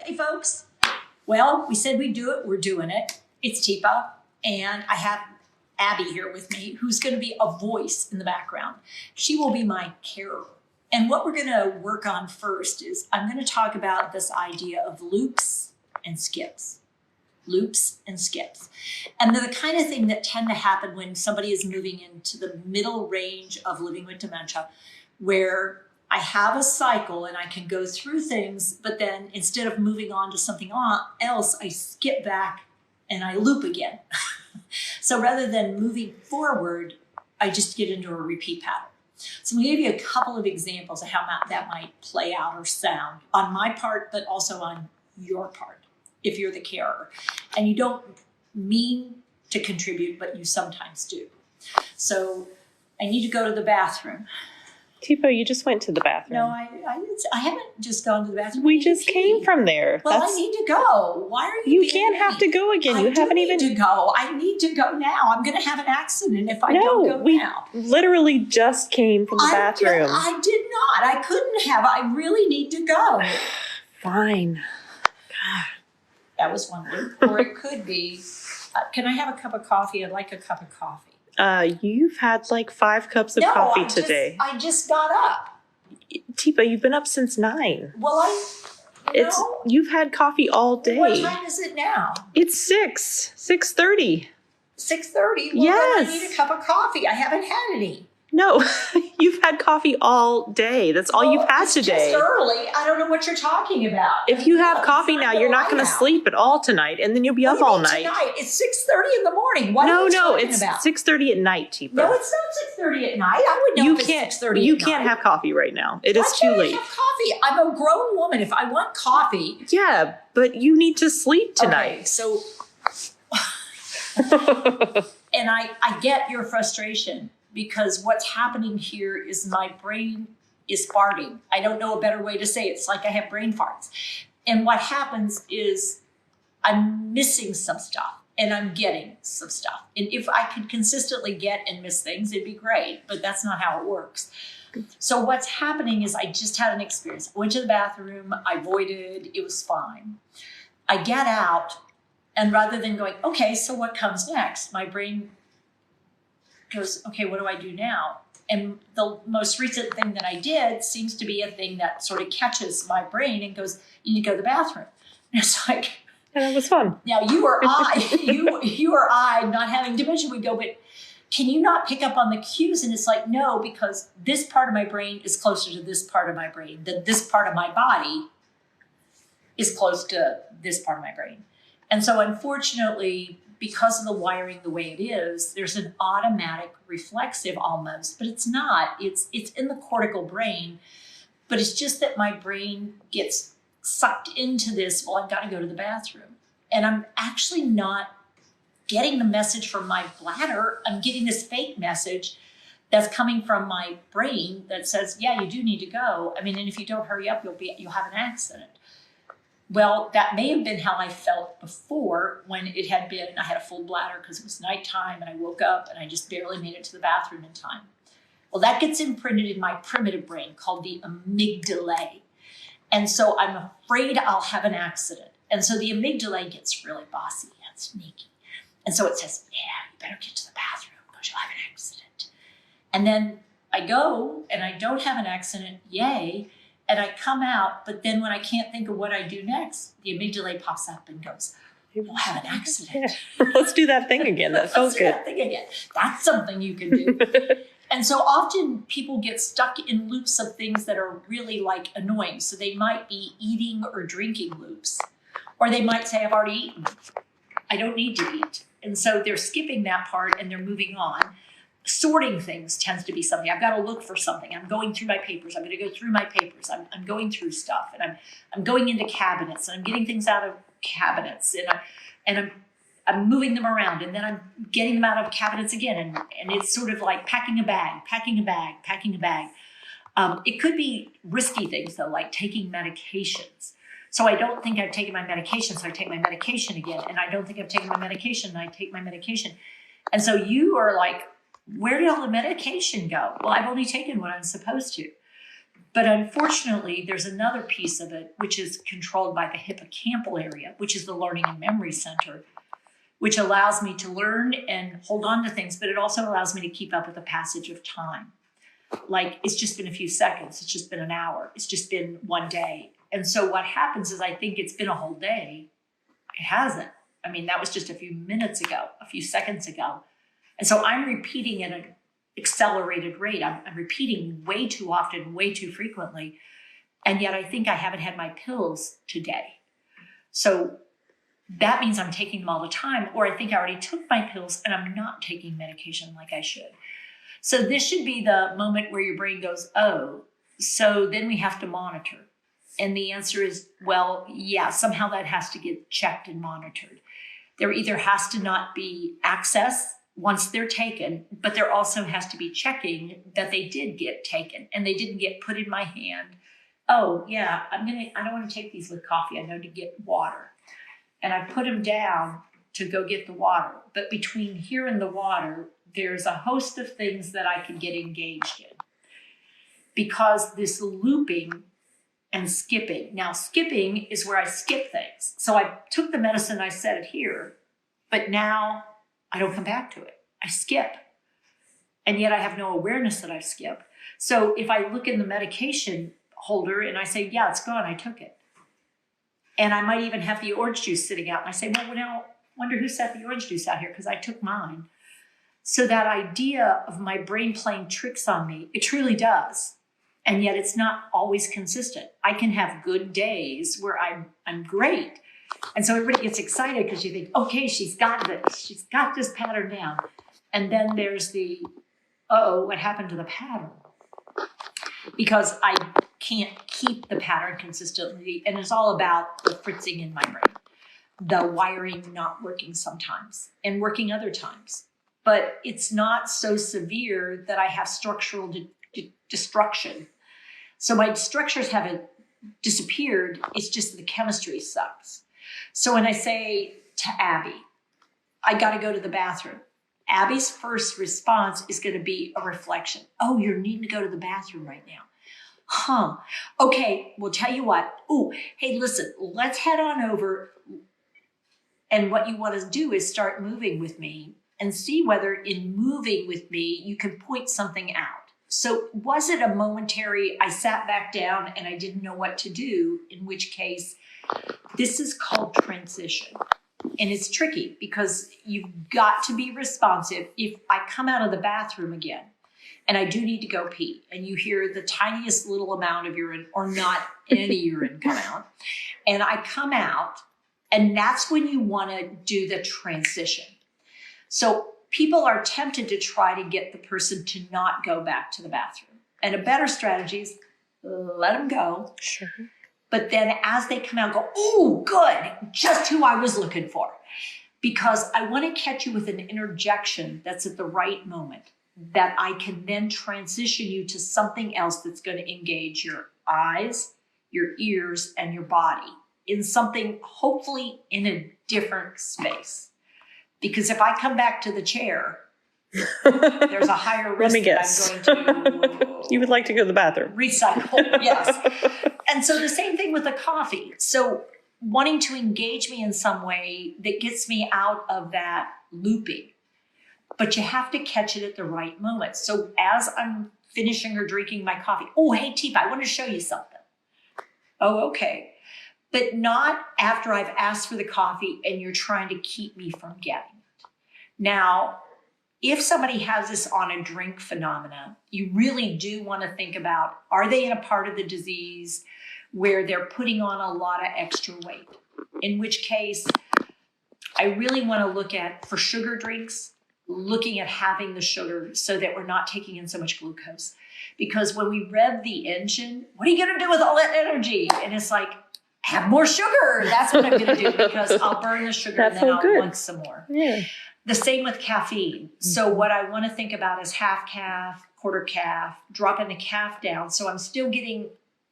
Hey folks, well, we said we'd do it, we're doing it. It's Teepa, and I have Abby here with me, who's gonna be a voice in the background. She will be my carer. And what we're gonna work on first is I'm gonna talk about this idea of loops and skips. Loops and skips. And they're the kind of thing that tend to happen when somebody is moving into the middle range of living with dementia, where I have a cycle and I can go through things, but then instead of moving on to something else, I skip back and I loop again. So rather than moving forward, I just get into a repeat pattern. So I'm going to give you a couple of examples of how that might play out or sound on my part, but also on your part, if you're the carer. And you don't mean to contribute, but you sometimes do. So I need to go to the bathroom. Teepa, you just went to the bathroom. No, I haven't just gone to the bathroom. We just came from there. Well, I need to go. Why are you? You can't have to go again. You haven't even. I need to go. I need to go now. I'm going to have an accident if I don't go now. Literally just came from the bathroom. I did not. I couldn't have. I really need to go. Fine. That was one loop. Or it could be, can I have a cup of coffee? I'd like a cup of coffee. You've had like 5 cups of coffee today. I just got up. Teepa, you've been up since 9. Well, you've had coffee all day. What time is it now? It's 6:30. 6:30? Well, yes. Then I need a cup of coffee. I haven't had any. No, you've had coffee all day. That's all you've had today. It's just early. I don't know what you're talking about. If you have coffee now, you're not going to sleep at all tonight, and then you'll be up all night. Tonight? It's 6:30 in the morning. What are you talking about? It's 6:30 at night, Teepa. No, it's not 6:30 at night. I would know if it's 6:30 at night. You can't have coffee right now. It is too late. Why can't I have coffee? I'm a grown woman. If I want coffee. Yeah, but you need to sleep tonight. Okay, so. And I get your frustration. Because what's happening here is my brain is farting. I don't know a better way to say it. It's like I have brain farts. And what happens is I'm missing some stuff and I'm getting some stuff. And if I could consistently get and miss things, it'd be great, but that's not how it works. So what's happening is I just had an experience. I went to the bathroom, I voided, it was fine. I get out, and rather than going, okay, so what comes next? My brain goes, okay, what do I do now? And the most recent thing that I did seems to be a thing that sort of catches my brain and goes, you need to go to the bathroom. And it's like, and it was fun. Now you or I, not having dementia, we go, but can you not pick up on the cues? And it's like, no, because this part of my brain is closer to this part of my brain, that this part of my body is close to this part of my brain. And so unfortunately, because of the wiring the way it is, there's an automatic reflexive almost, but it's not. It's in the cortical brain, but it's just that my brain gets sucked into this, well, I've got to go to the bathroom. And I'm actually not getting the message from my bladder. I'm getting this fake message that's coming from my brain that says, yeah, you do need to go. I mean, and if you don't hurry up, you'll have an accident. Well, that may have been how I felt before when it had been, I had a full bladder because it was nighttime and I woke up and I just barely made it to the bathroom in time. Well, that gets imprinted in my primitive brain called the amygdala. And so I'm afraid I'll have an accident. And so the amygdala gets really bossy and sneaky. And so it says, yeah, you better get to the bathroom because you'll have an accident. And then I go and I don't have an accident, yay. And I come out, but then when I can't think of what I do next, the amygdala pops up and goes, we'll have an accident. Yeah. Let's do that thing again. That feels good. That thing again. That's something you can do. And so often people get stuck in loops of things that are really like annoying. So they might be eating or drinking loops, or they might say, I've already eaten. I don't need to eat. And so they're skipping that part and they're moving on. Sorting things tends to be something. I've got to look for something. I'm going through my papers. I'm going to go through my papers. I'm going through stuff, and I'm going into cabinets, and I'm getting things out of cabinets, and I'm moving them around, and then I'm getting them out of cabinets again, and it's sort of like packing a bag. It could be risky things though, like taking medications. So I don't think I've taken my medication, so I take my medication again, and I don't think I've taken my medication, and I take my medication, and so you are like, where did all the medication go? Well, I've only taken what I'm supposed to. But unfortunately, there's another piece of it, which is controlled by the hippocampal area, which is the learning and memory center, which allows me to learn and hold on to things, but it also allows me to keep up with the passage of time. Like, it's just been a few seconds. It's just been an hour. It's just been one day. And so what happens is I think it's been a whole day. It hasn't. I mean, that was just a few minutes ago, a few seconds ago. And so I'm repeating at an accelerated rate. I'm repeating way too often, way too frequently. And yet I think I haven't had my pills today. So that means I'm taking them all the time, or I think I already took my pills and I'm not taking medication like I should. So this should be the moment where your brain goes, oh, so then we have to monitor. And the answer is, well, yeah, somehow that has to get checked and monitored. There either has to not be access once they're taken, but there also has to be checking that they did get taken and they didn't get put in my hand. Oh yeah, I don't want to take these with coffee. I know to get water. And I put them down to go get the water. But between here and the water, there's a host of things that I can get engaged in. Because this looping and skipping. Now, skipping is where I skip things. So I took the medicine, I set it here, but now I don't come back to it. I skip. And yet I have no awareness that I skip. So if I look in the medication holder and I say, yeah, it's gone, I took it. And I might even have the orange juice sitting out. And I say, well, now, wonder who set the orange juice out here because I took mine. So that idea of my brain playing tricks on me, it truly does. And yet it's not always consistent. I can have good days where I'm great. And so everybody gets excited because you think, okay, she's got this. She's got this pattern down. And then there's the, uh-oh, what happened to the pattern? Because I can't keep the pattern consistently. And it's all about the fritzing in my brain. The wiring not working sometimes and working other times. But it's not so severe that I have structural destruction. So my structures haven't disappeared. It's just the chemistry sucks. So when I say to Abby, I got to go to the bathroom, Abby's first response is going to be a reflection. Oh, you're needing to go to the bathroom right now. Huh. Okay, well, tell you what. Oh, hey, listen, let's head on over. And what you want to do is start moving with me and see whether in moving with me, you can point something out. So was it a momentary, I sat back down and I didn't know what to do, in which case this is called transition. And it's tricky because you've got to be responsive. If I come out of the bathroom again and I do need to go pee and you hear the tiniest little amount of urine or not any urine come out, and I come out, and that's when you want to do the transition. So people are tempted to try to get the person to not go back to the bathroom. And a better strategy is let them go. Sure. But then as they come out, go, oh, good, just who I was looking for. Because I want to catch you with an interjection that's at the right moment, that I can then transition you to something else that's going to engage your eyes, your ears, and your body in something hopefully in a different space. Because if I come back to the chair, there's a higher risk that I'm going to... You would like to go to the bathroom. Recycle, yes. And so the same thing with the coffee. So wanting to engage me in some way that gets me out of that looping. But you have to catch it at the right moment. So as I'm finishing or drinking my coffee, oh, hey, Tifa, I want to show you something. Oh, okay. But not after I've asked for the coffee and you're trying to keep me from getting it. Now, if somebody has this on a drink phenomena, you really do want to think about, are they in a part of the disease where they're putting on a lot of extra weight? In which case, I really want to look at, for sugar drinks, looking at having the sugar so that we're not taking in so much glucose. Because when we rev the engine, what are you going to do with all that energy? And it's like, have more sugar. That's what I'm going to do because I'll burn the sugar and then I'll want some more. Yeah. The same with caffeine. So what I want to think about is half calf, quarter calf, dropping the calf down. So I'm still getting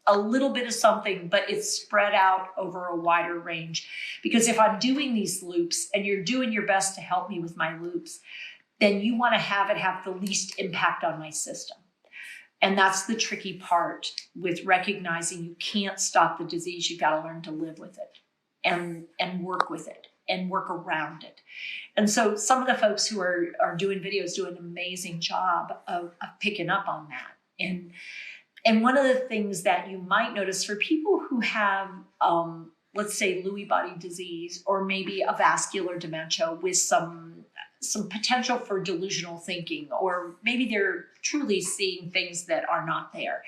a little bit of something, but it's spread out over a wider range. Because if I'm doing these loops and you're doing your best to help me with my loops, then you want to have it have the least impact on my system. And that's the tricky part with recognizing you can't stop the disease. You've got to learn to live with it and work with it and work around it. And so some of the folks who are doing videos do an amazing job of picking up on that. And one of the things that you might notice for people who have, let's say, Lewy body disease, or maybe a vascular dementia with some potential for delusional thinking, or maybe they're truly seeing things that are not there.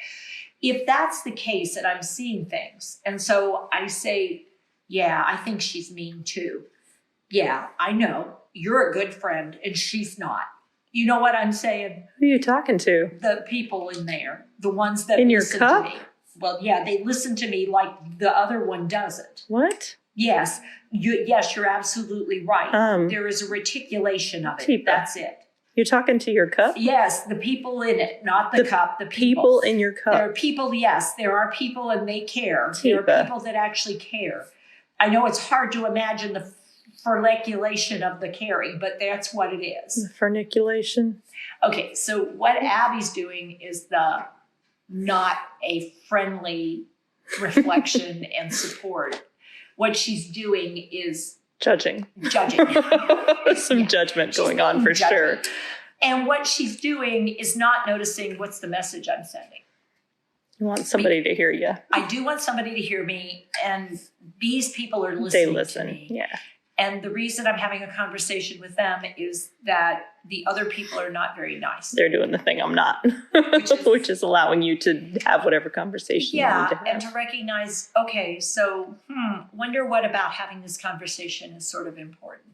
If that's the case, and I'm seeing things, and so I say, yeah, I think she's mean too. Yeah, I know. You're a good friend, and she's not. You know what I'm saying? Who are you talking to? The people in there, the ones that in your listen cup? to me. Well, yeah, they listen to me like the other one doesn't. What? Yes, you're absolutely right. There is a reticulation of it. Tipa. That's it. You're talking to your cup? Yes, the people in it, not the cup, the people. People in your cup. There are people, yes, there are people and they care. Tipa. There are people that actually care. I know it's hard to imagine the furniculation of the caring, but that's what it is. The furniculation. Okay, so what Abby's doing is not a friendly reflection and support. What she's doing is judging. Some judgment going on for sure. And what she's doing is not noticing what's the message I'm sending. You want somebody to hear you. I do want somebody to hear me, and these people are listening to me. Yeah. And the reason I'm having a conversation with them is that the other people are not very nice. They're doing the thing I'm not, which is allowing you to have whatever conversation you need to have. And to recognize, okay, so wonder what about having this conversation is sort of important.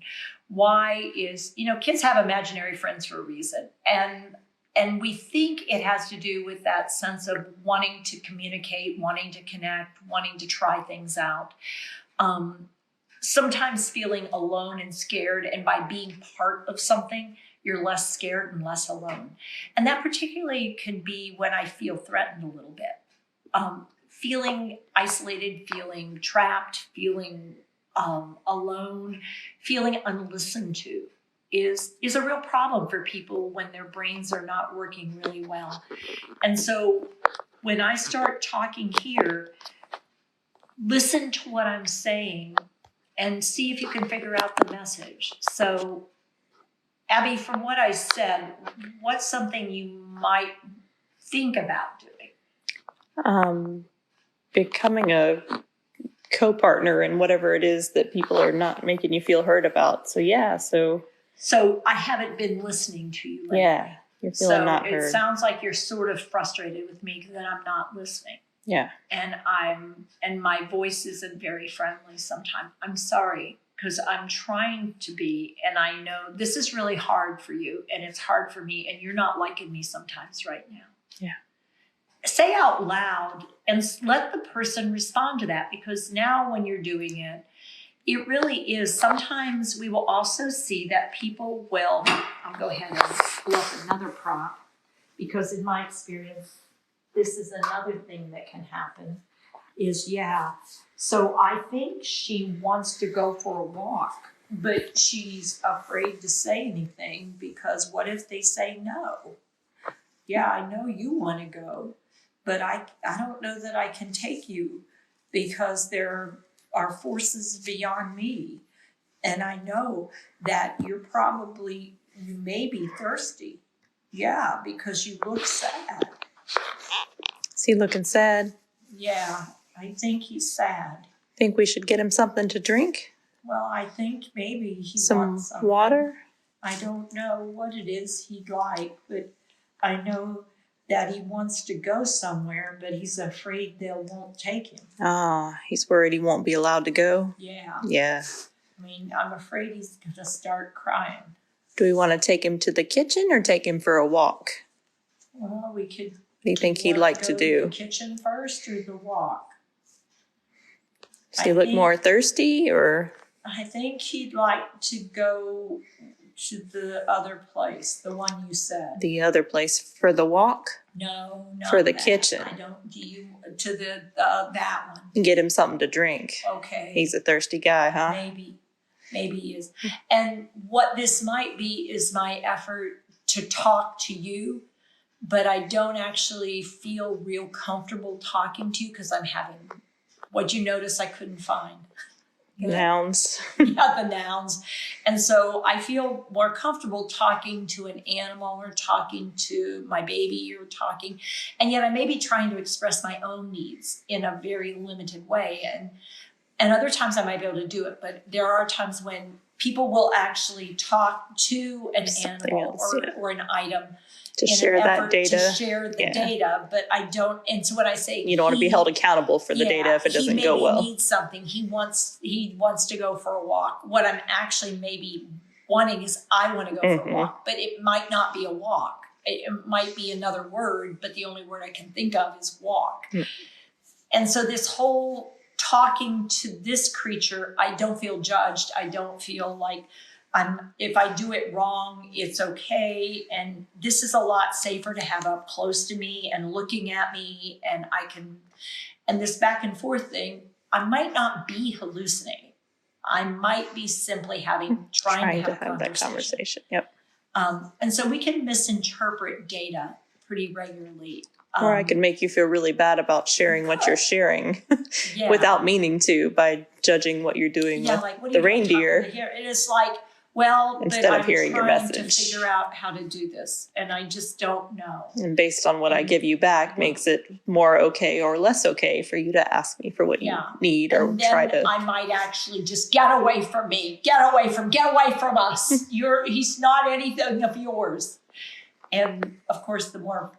Why is, kids have imaginary friends for a reason. And we think it has to do with that sense of wanting to communicate, wanting to connect, wanting to try things out. Sometimes feeling alone and scared, and by being part of something, you're less scared and less alone. And that particularly can be when I feel threatened a little bit. Feeling isolated, feeling trapped, feeling alone, feeling unlistened to is a real problem for people when their brains are not working really well. And so when I start talking here, listen to what I'm saying and see if you can figure out the message. So, Abby, from what I said, what's something you might think about doing? Becoming a co-partner in whatever it is that people are not making you feel heard about. So, yeah, So I haven't been listening to you lately. Yeah, you're feeling not heard. It sounds like you're sort of frustrated with me that I'm not listening. Yeah. And my voice isn't very friendly sometimes. I'm sorry, because I'm trying to be, and I know this is really hard for you, and it's hard for me, and you're not liking me sometimes right now. Yeah. Say out loud and let the person respond to that, because now when you're doing it, it really is. Sometimes we will also see that people will, I'll go ahead and pull up another prop, because in my experience, this is another thing that can happen is, so I think she wants to go for a walk, but she's afraid to say anything because what if they say no? Yeah, I know you want to go, but I don't know that I can take you because there are forces beyond me. And I know that you may be thirsty. Yeah, because you look sad. Is he looking sad? Yeah, I think he's sad. Think we should get him something to drink? Well, I think maybe he wants some water. I don't know what it is he'd like, but I know that he wants to go somewhere, but he's afraid they won't take him. He's worried he won't be allowed to go? Yeah. Yeah. I mean, I'm afraid he's going to start crying. Do we want to take him to the kitchen or take him for a walk? Well, we could. What do you think he'd like to do? The kitchen first or the walk? Does he look more thirsty, or? I think he'd like to go to the other place, the one you said. The other place for the walk? No, for the kitchen. I don't. Do you to the that one? And get him something to drink. Okay. He's a thirsty guy, huh? Maybe he is. And what this might be is my effort to talk to you but I don't actually feel real comfortable talking to you because I'm having, what'd you notice I couldn't find? Nouns. Yeah, the nouns. And so I feel more comfortable talking to an animal or talking to my baby or talking, and yet I may be trying to express my own needs in a very limited way. And other times I might be able to do it, but there are times when people will actually talk to an animal or an item to share that data. To share the data, but I don't. And so what I say, you don't want to be held accountable for the data if it doesn't go well. He needs something. He wants to go for a walk. What I'm actually maybe wanting is I want to go for a walk, but it might not be a walk. It might be another word, but the only word I can think of is walk. And so this whole talking to this creature, I don't feel judged. I don't feel like if I do it wrong, it's okay. And this is a lot safer to have up close to me and looking at me. And this back and forth thing, I might not be hallucinating. I might be simply trying to have that conversation. Yep. And so we can misinterpret data pretty regularly. Or I can make you feel really bad about sharing what you're sharing without meaning to, by judging what you're doing with like, the reindeer. It is like, well, instead of hearing your message, to figure out how to do this, and I just don't know. And based on what I give you back, makes it more okay or less okay for you to ask me for what you need, or try to. I might actually just get away from me, get away from us. He's not anything of yours. And of course, the more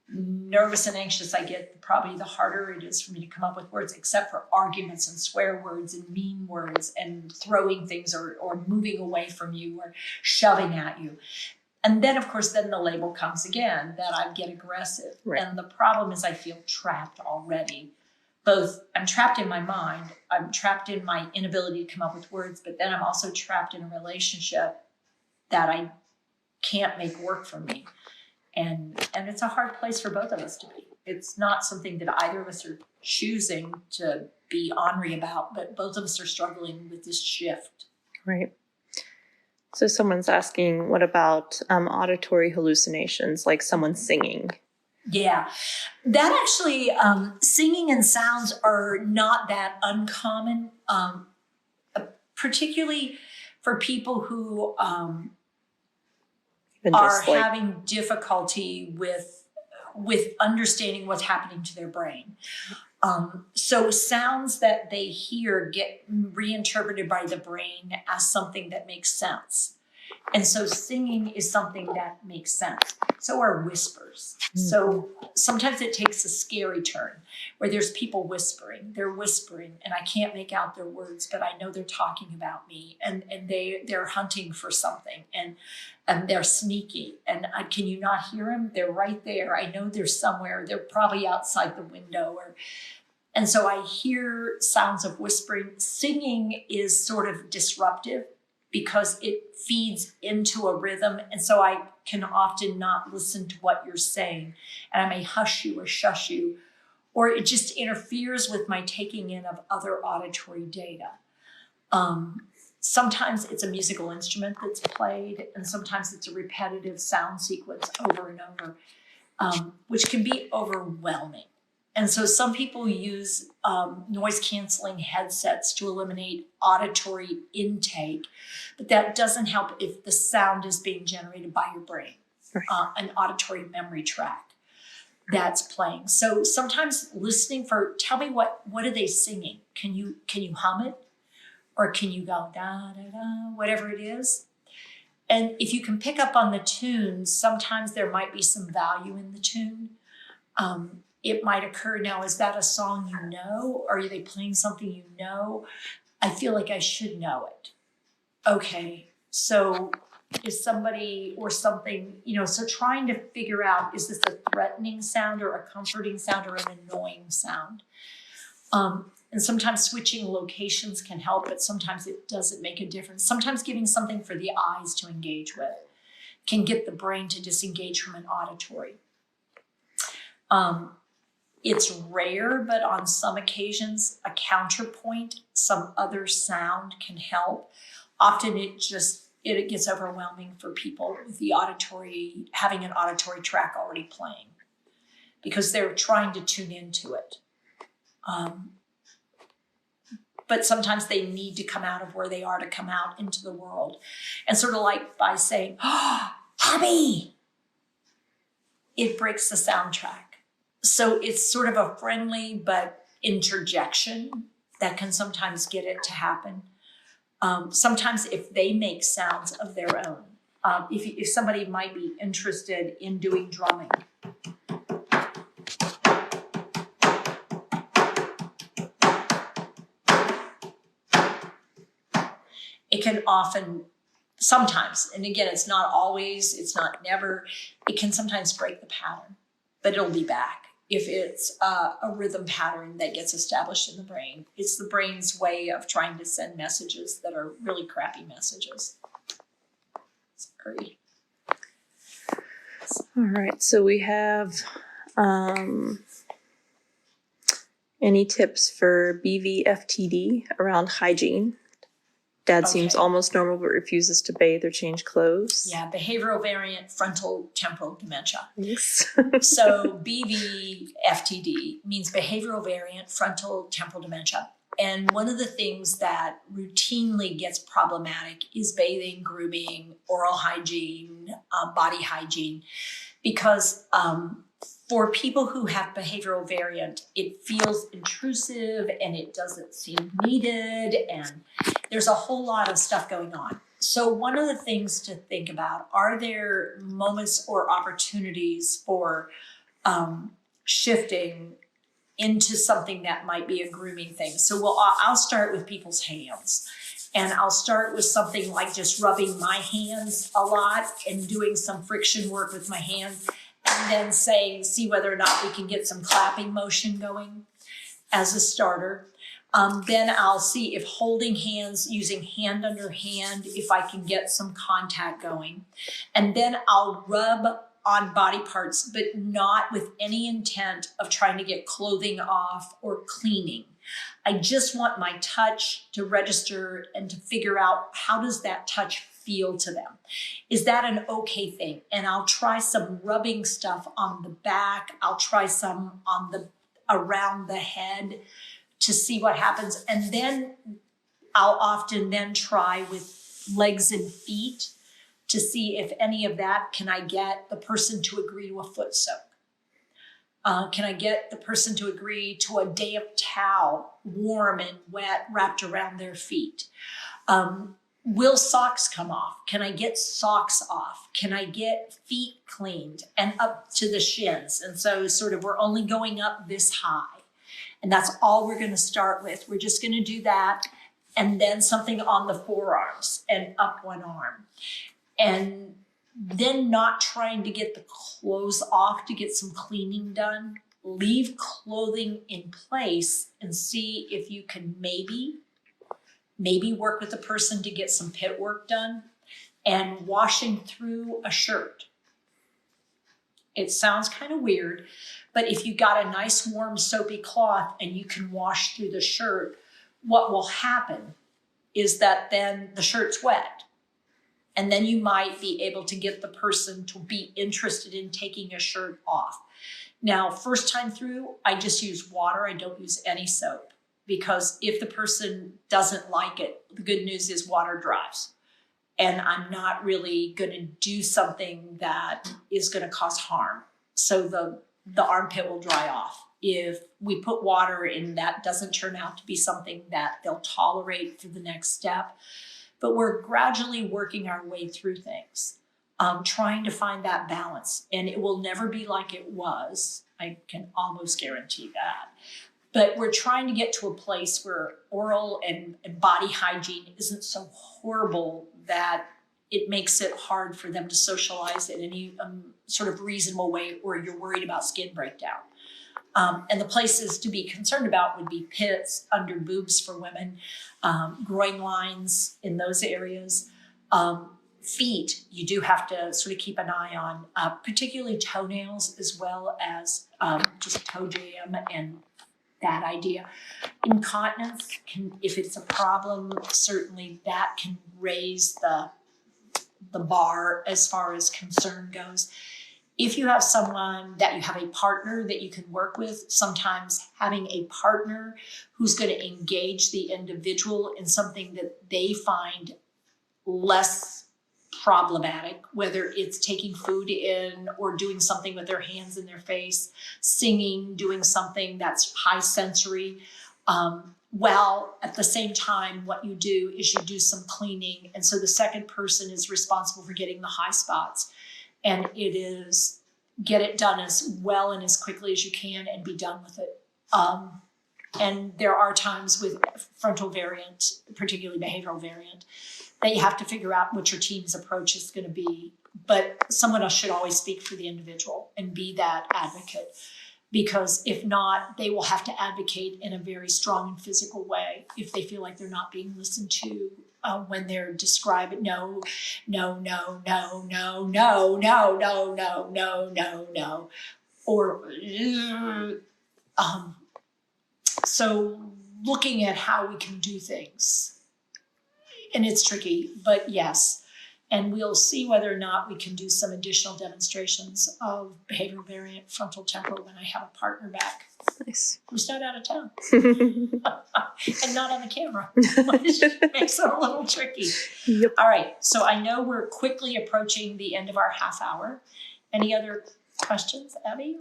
nervous and anxious I get, probably the harder it is for me to come up with words, except for arguments and swear words and mean words and throwing things or moving away from you or shoving at you. And then, of course, then the label comes again that I get aggressive. Right. And the problem is I feel trapped already. Both I'm trapped in my mind, I'm trapped in my inability to come up with words, but then I'm also trapped in a relationship that I can't make work for me. And it's a hard place for both of us to be. It's not something that either of us are choosing to be ornery about, but both of us are struggling with this shift. Right. So someone's asking, what about auditory hallucinations, like someone singing? Yeah, that actually, singing and sounds are not that uncommon, particularly for people who are having difficulty with understanding what's happening to their brain. So sounds that they hear get reinterpreted by the brain as something that makes sense. And so singing is something that makes sense. So are whispers. So sometimes it takes a scary turn where there's people whispering. They're whispering and I can't make out their words, but I know they're talking about me and they're hunting for something and they're sneaky. And can you not hear them? They're right there. I know they're somewhere. They're probably outside the window. And so I hear sounds of whispering. Singing is sort of disruptive because it feeds into a rhythm. And so I can often not listen to what you're saying. And I may hush you or shush you, or it just interferes with my taking in of other auditory data. Sometimes it's a musical instrument that's played, and sometimes it's a repetitive sound sequence over and over, which can be overwhelming. And so some people use noise-canceling headsets to eliminate auditory intake, but that doesn't help if the sound is being generated by your brain, an auditory memory tract that's playing. So sometimes listening tell me what are they singing? Can you hum it? Or can you go da, da, da, whatever it is? And if you can pick up on the tunes, sometimes there might be some value in the tune. It might occur now, is that a song you know? Or are they playing something you know? I feel like I should know it. Okay, so is somebody or something, so trying to figure out, is this a threatening sound or a comforting sound or an annoying sound? And sometimes switching locations can help, but sometimes it doesn't make a difference. Sometimes giving something for the eyes to engage with can get the brain to disengage from an auditory. It's rare, but on some occasions, a counterpoint, some other sound can help. Often it just it gets overwhelming for people with having an auditory track already playing, because they're trying to tune into it. But sometimes they need to come out of where they are to come out into the world. And sort of like by saying, oh, Abby, it breaks the soundtrack. So it's sort of a friendly but interjection that can sometimes get it to happen. Sometimes if they make sounds of their own, if somebody might be interested in doing drumming, it can sometimes, and again, it's not always, it's not never, it can sometimes break the pattern, but it'll be back. If it's a rhythm pattern that gets established in the brain, it's the brain's way of trying to send messages that are really crappy messages. Sorry. All right, so we have any tips for BVFTD around hygiene? Dad seems almost normal but refuses to bathe or change clothes. Yeah, behavioral variant frontal temporal dementia. Yes. So BVFTD means behavioral variant frontal temporal dementia. And one of the things that routinely gets problematic is bathing, grooming, oral hygiene, body hygiene, because for people who have behavioral variant, it feels intrusive and it doesn't seem needed, and there's a whole lot of stuff going on. So one of the things to think about, are there moments or opportunities for shifting into something that might be a grooming thing? So I'll start with people's hands. And I'll start with something like just rubbing my hands a lot and doing some friction work with my hands, and then see whether or not we can get some clapping motion going as a starter. Then I'll see if holding hands, using hand under hand, if I can get some contact going. And then I'll rub on body parts, but not with any intent of trying to get clothing off or cleaning. I just want my touch to register and to figure out, how does that touch feel to them? Is that an okay thing? And I'll try some rubbing stuff on the back. I'll try some around the head to see what happens. And then I'll often then try with legs and feet to see if any of that, can I get the person to agree to a foot soak? Can I get the person to agree to a damp towel, warm and wet, wrapped around their feet? Will socks come off? Can I get socks off? Can I get feet cleaned and up to the shins? And so sort of we're only going up this high. And that's all we're going to start with. We're just going to do that. And then something on the forearms and up one arm. And then not trying to get the clothes off to get some cleaning done. Leave clothing in place and see if you can maybe work with the person to get some pit work done, and washing through a shirt. It sounds kind of weird, but if you got a nice warm soapy cloth and you can wash through the shirt, what will happen is that then the shirt's wet. And then you might be able to get the person to be interested in taking a shirt off. Now, first time through, I just use water. I don't use any soap, because if the person doesn't like it, the good news is water dries. And I'm not really going to do something that is going to cause harm. So the armpit will dry off. If we put water in, that doesn't turn out to be something that they'll tolerate through the next step. But we're gradually working our way through things, trying to find that balance. And it will never be like it was. I can almost guarantee that. But we're trying to get to a place where oral and body hygiene isn't so horrible that it makes it hard for them to socialize in any sort of reasonable way, or you're worried about skin breakdown. And the places to be concerned about would be pits, under boobs for women, groin lines in those areas. Feet, you do have to sort of keep an eye on, particularly toenails, as well as just toe jam and that idea. Incontinence, if it's a problem, certainly that can raise the the bar as far as concern goes. If you have someone that you have a partner that you can work with, sometimes having a partner who's going to engage the individual in something that they find less problematic, whether it's taking food in or doing something with their hands in their face, singing, doing something that's high sensory. Well, at the same time, what you do is you do some cleaning. And so the second person is responsible for getting the high spots. And it is get it done as well and as quickly as you can and be done with it. And there are times with frontal variant, particularly behavioral variant, that you have to figure out what your team's approach is going to be. But someone else should always speak for the individual and be that advocate. Because if not, they will have to advocate in a very strong and physical way if they feel like they're not being listened to. When they're describing no, or so looking at how we can do things, and it's tricky, but yes. And we'll see whether or not we can do some additional demonstrations of behavioral variant frontal temporal when I have a partner back. Nice. Who's not out of town. And not on the camera, which makes it a little tricky. Yep. All right, so I know we're quickly approaching the end of our half hour. Any other questions, Abby?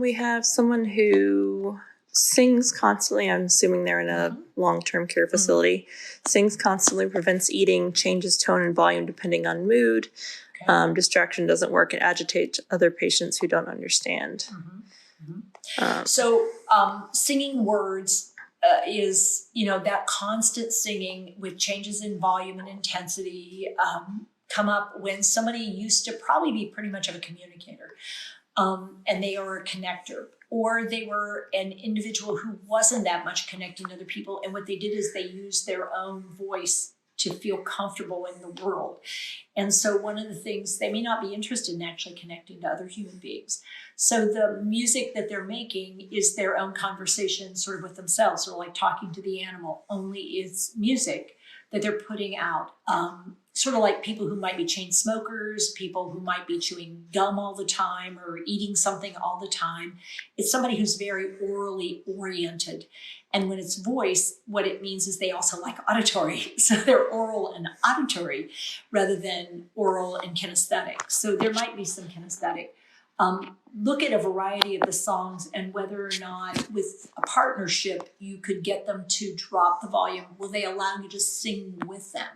We have someone who sings constantly. I'm assuming they're in a long-term care facility. Sings constantly, prevents eating, changes tone and volume depending on mood. Okay. Distraction doesn't work. It agitates other patients who don't understand. So singing words is, that constant singing with changes in volume and intensity come up when somebody used to probably be pretty much of a communicator. And they are a connector, or they were an individual who wasn't that much connecting to other people. And what they did is they used their own voice to feel comfortable in the world. And so one of the things, they may not be interested in actually connecting to other human beings. So the music that they're making is their own conversation sort of with themselves, or like talking to the animal, only it's music that they're putting out. Sort of like people who might be chain smokers, people who might be chewing gum all the time or eating something all the time. It's somebody who's very orally oriented. And when it's voice, what it means is they also like auditory. So they're oral and auditory rather than oral and kinesthetic. So there might be some kinesthetic. Look at a variety of the songs and whether or not with a partnership, you could get them to drop the volume. Will they allow you to sing with them?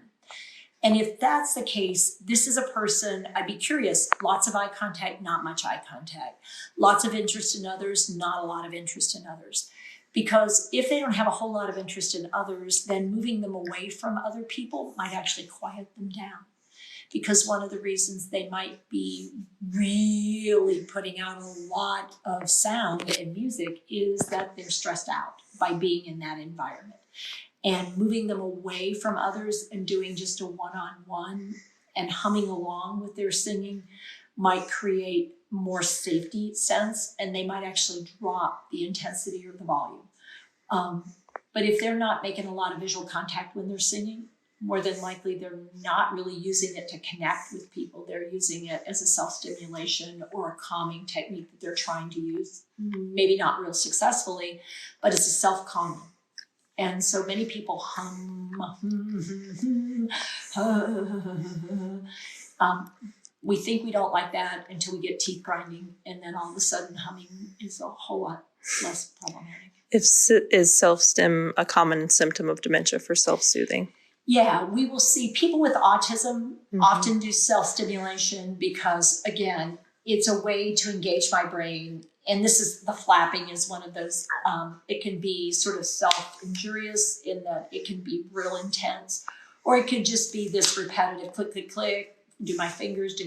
And if that's the case, this is a person, I'd be curious, lots of eye contact, not much eye contact. Lots of interest in others, not a lot of interest in others. Because if they don't have a whole lot of interest in others, then moving them away from other people might actually quiet them down. Because one of the reasons they might be really putting out a lot of sound and music is that they're stressed out by being in that environment. And moving them away from others and doing just a one-on-one and humming along with their singing might create more safety sense, and they might actually drop the intensity or the volume. But if they're not making a lot of visual contact when they're singing, more than likely they're not really using it to connect with people. They're using it as a self-stimulation or a calming technique that they're trying to use, maybe not real successfully, but it's a self-calming. And so many people hum. We think we don't like that until we get teeth grinding, and then all of a sudden humming is a whole lot less problematic. Is self-stim a common symptom of dementia for self-soothing? Yeah, we will see people with autism often do self-stimulation because, again, it's a way to engage my brain. And this is the flapping is one of those, it can be sort of self-injurious in that it can be real intense, or it could just be this repetitive click, click, click, do my fingers,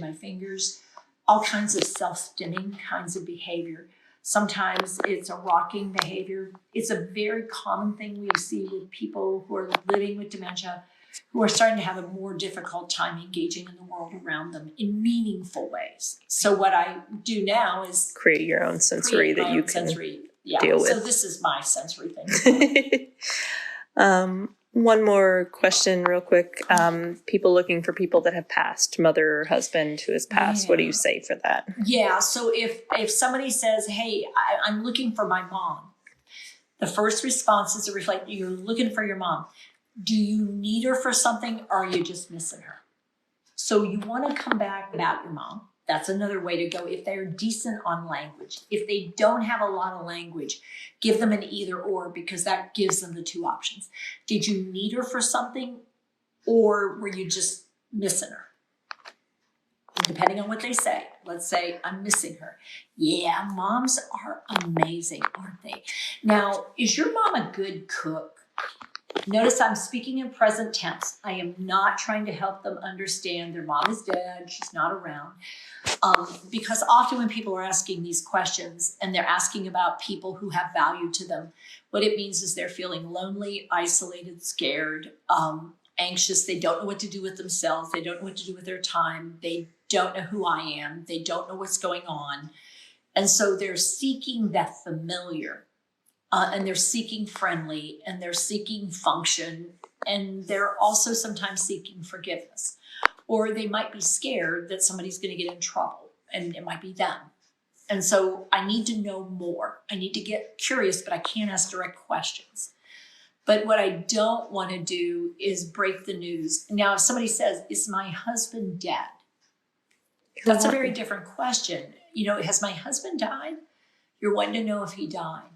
all kinds of self-stimming kinds of behavior. Sometimes it's a rocking behavior. It's a very common thing we see with people who are living with dementia, who are starting to have a more difficult time engaging in the world around them in meaningful ways. So what I do now is create your own sensory that you can deal with. So this is my sensory thing. One more question real quick. People looking for people that have passed, mother or husband who has passed. What do you say for that? Yeah, so if somebody says, hey, I'm looking for my mom, the first response is to reflect, you're looking for your mom. Do you need her for something, or are you just missing her? So you want to come back about your mom. That's another way to go. If they're decent on language, if they don't have a lot of language, give them an either or, because that gives them the two options. Did you need her for something, or were you just missing her? Depending on what they say. Let's say, I'm missing her. Yeah, moms are amazing, aren't they? Now, is your mom a good cook? Notice I'm speaking in present tense. I am not trying to help them understand their mom is dead, she's not around. Because often when people are asking these questions and they're asking about people who have value to them, what it means is they're feeling lonely, isolated, scared, anxious. They don't know what to do with themselves. They don't know what to do with their time. They don't know who I am. They don't know what's going on. And so they're seeking that familiar. And they're seeking friendly, and they're seeking function, and they're also sometimes seeking forgiveness. Or they might be scared that somebody's going to get in trouble, and it might be them. And so I need to know more. I need to get curious, but I can't ask direct questions. But what I don't want to do is break the news. Now, if somebody says, is my husband dead? That's a very different question. You know, has my husband died? You're wanting to know if he died.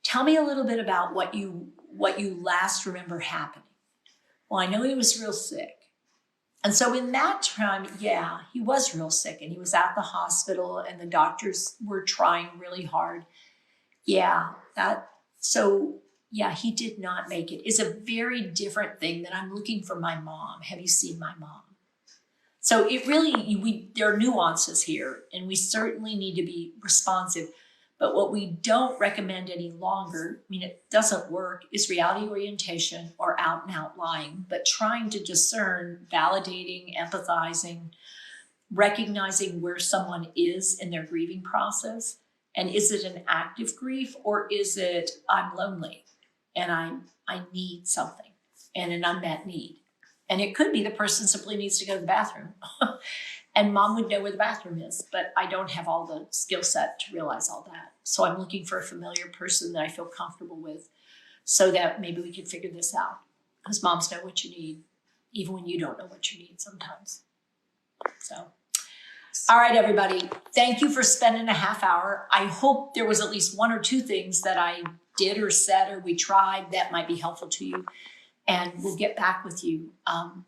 Tell me a little bit about what you last remember happening. Well, I know he was real sick. And so in that time, yeah, he was real sick, and he was at the hospital, and the doctors were trying really hard. Yeah, he did not make it. It's a very different thing than I'm looking for my mom. Have you seen my mom? So it really, there are nuances here, and we certainly need to be responsive. But what we don't recommend any longer, I mean, it doesn't work, is reality orientation or out and out lying, but trying to discern, validating, empathizing, recognizing where someone is in their grieving process. And is it an active grief, or is it, I'm lonely and I need something and an unmet need? And it could be the person simply needs to go to the bathroom. And mom would know where the bathroom is, but I don't have all the skill set to realize all that. So I'm looking for a familiar person that I feel comfortable with, so that maybe we can figure this out. Because moms know what you need, even when you don't know what you need sometimes. So, all right, everybody. Thank you for spending a half hour. I hope there was at least one or two things that I did or said or we tried that might be helpful to you. And we'll get back with you.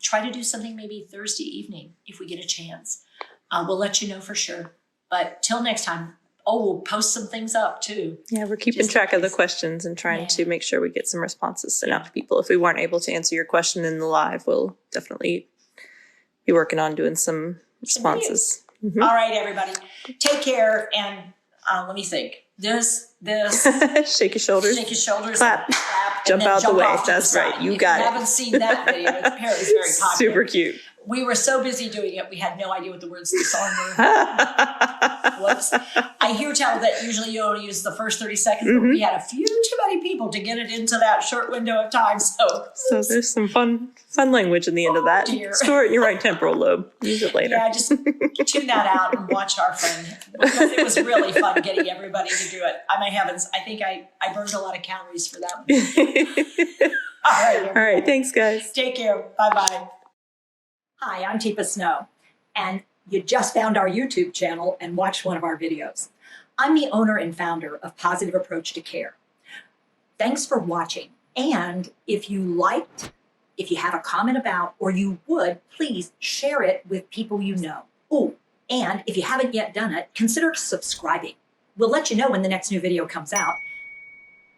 Try to do something maybe Thursday evening if we get a chance. We'll let you know for sure. But till next time, we'll post some things up too. Yeah, we're keeping track of the questions and trying to make sure we get some responses sent out to people. If we weren't able to answer your question in the live, we'll definitely be working on doing some responses. Mm-hmm. All right, everybody. Take care. And let me think. This. Shake your shoulders. Shake your shoulders. Clap. Jump out the way. That's right. You got it. If you haven't seen that video, it's apparently very popular. Super cute. We were so busy doing it, we had no idea what the words to the song were. Whoops. I hear tell that usually you only use the first 30 seconds, but we had a few too many people to get it into that short window of time. So there's some fun language in the end of that. Dear. Store it in your right temporal lobe. Use it later. Yeah, just tune that out and watch our fun. Because it was really fun getting everybody to do it. My heavens, I think I burned a lot of calories for that one. All right. Thanks, guys. Take care. Bye-bye. Hi, I'm Teepa Snow, and you just found our YouTube channel and watched one of our videos. I'm the owner and founder of Positive Approach to Care. Thanks for watching, and if you liked, if you have a comment about, or you would, please share it with people you know. Oh, and if you haven't yet done it, consider subscribing. We'll let you know when the next new video comes out,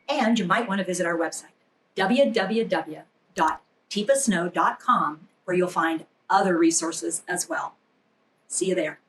and you might want to visit our website, www.teepasnow.com, where you'll find other resources as well. See you there.